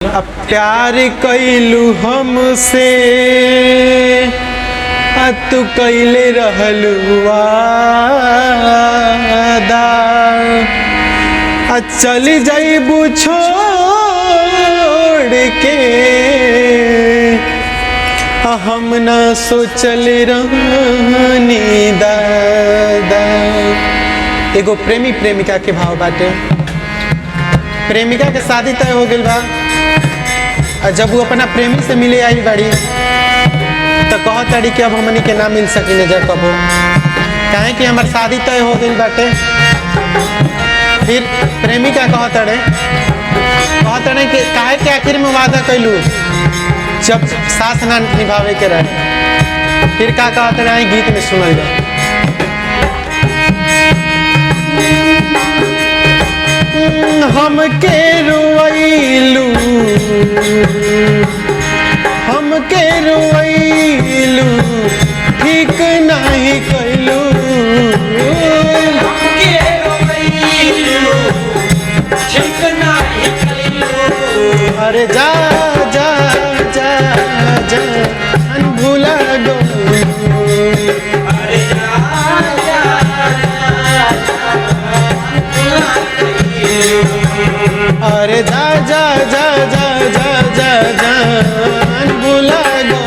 अब प्यार कैलू हमसे तू कैले रहलू वादा चली जाइबू छोड़ के हम ना सोचल रहनी दादा। एगो प्रेमी प्रेमिका के भाव बाटे। प्रेमिका के शादी तय हो गइल बा और जब वो अपना प्रेमी से मिले आई बाड़ी तो कहत ताड़ी कि अब हमनी के ना मिल सकिने जा कबो, काहे कि हमार शादी तय हो गइल बाटे। फिर प्रेमिका कहत ताड़े कि काहे के आखिर में वादा कैलू जब साथ ना निभावे के रहे। फिर का कहत रहे गीत में सुनल जाए। हमके रुवैलू ठीक नहीं कैलू, अरे जा जा जा जा भूला गो, अरे जा जा जा जा जा जा जा भूला गो,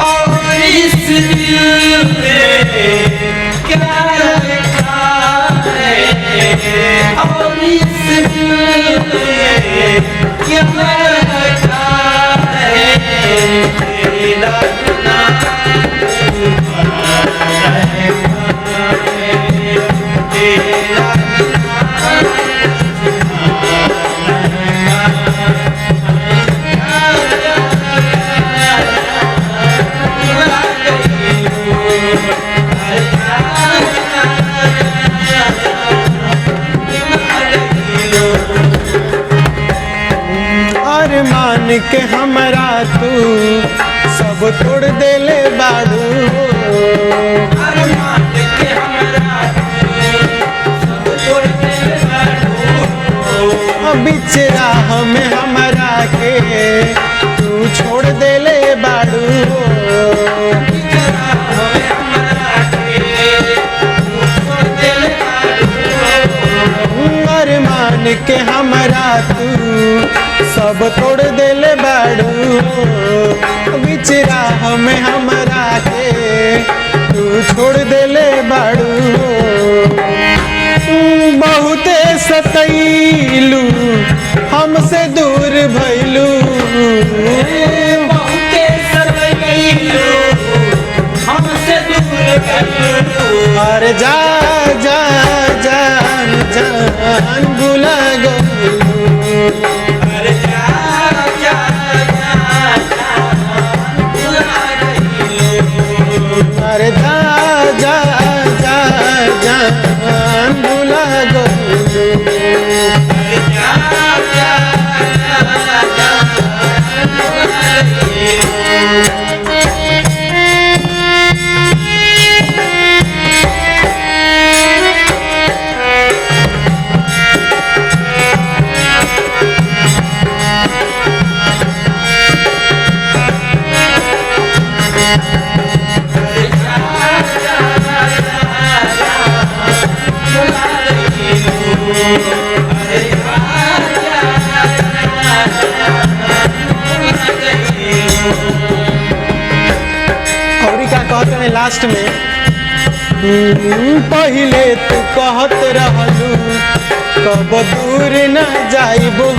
और इस दिल में क्या रखा है, और इस दिल में क्या रखा है, तेरा मान के हमरा तू सब तोड़ देले बाड़ू, बीच राह में हमरा के तू छोड़ देले बाड़ू, मान के हमरा तू सब तोड़ देले बाड़ू, बीच राह में हमरा के तू छोड़ देले बाड़ू। बहुते सतैलू हमसे दूर भइलू, बहुते सतैलू हमसे दूर भइलू, अरे जा जा जा जान भुला गो, अरे जा जा जा भुला गइलू, अरे जा जा जा जान भुला गो, अरे जा जा जा भुला गइलू। और क्या कहते हैं लास्ट में, पहले तू कहत रहलू कब दूर न जाइबो,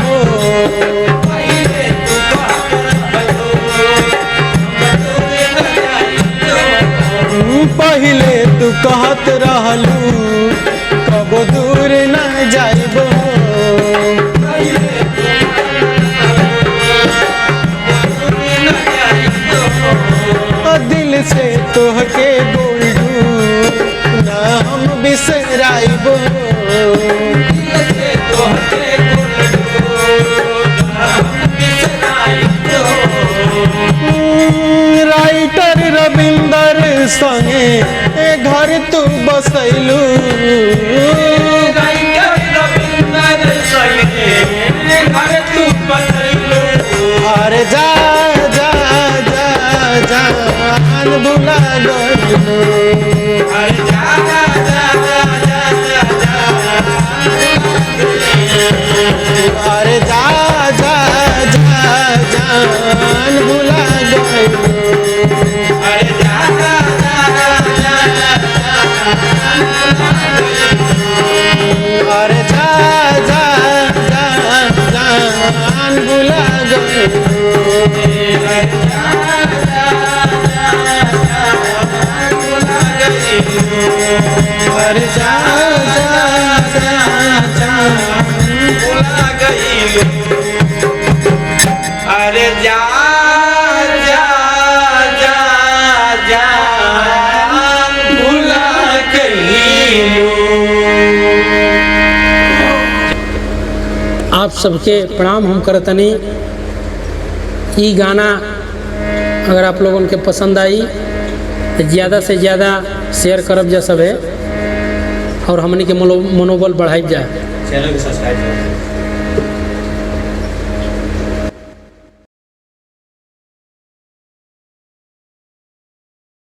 पहले तू कहत रहलू कब दूर न जाइबो, दिल से तोहके बोलू ना हम बिसराइबो, राइटर रविंदर संगे घर तू बसैलू अरे जा जा जा जान भुला गइलू अरे जा जा जा जान भुला गइलू अरे जा जा जा जान भुला गइलू अरे जा जा जा अरे जा जा जा जा भुला गइलू। आप सबके प्रणाम हम करतनी। ये गाना अगर आप लोगों के पसंद आई तो ज़्यादा से ज़्यादा शेयर करब जा सब है और हमनी के मनोबल बढ़ाई जाए। चैनल को सब्सक्राइब करो।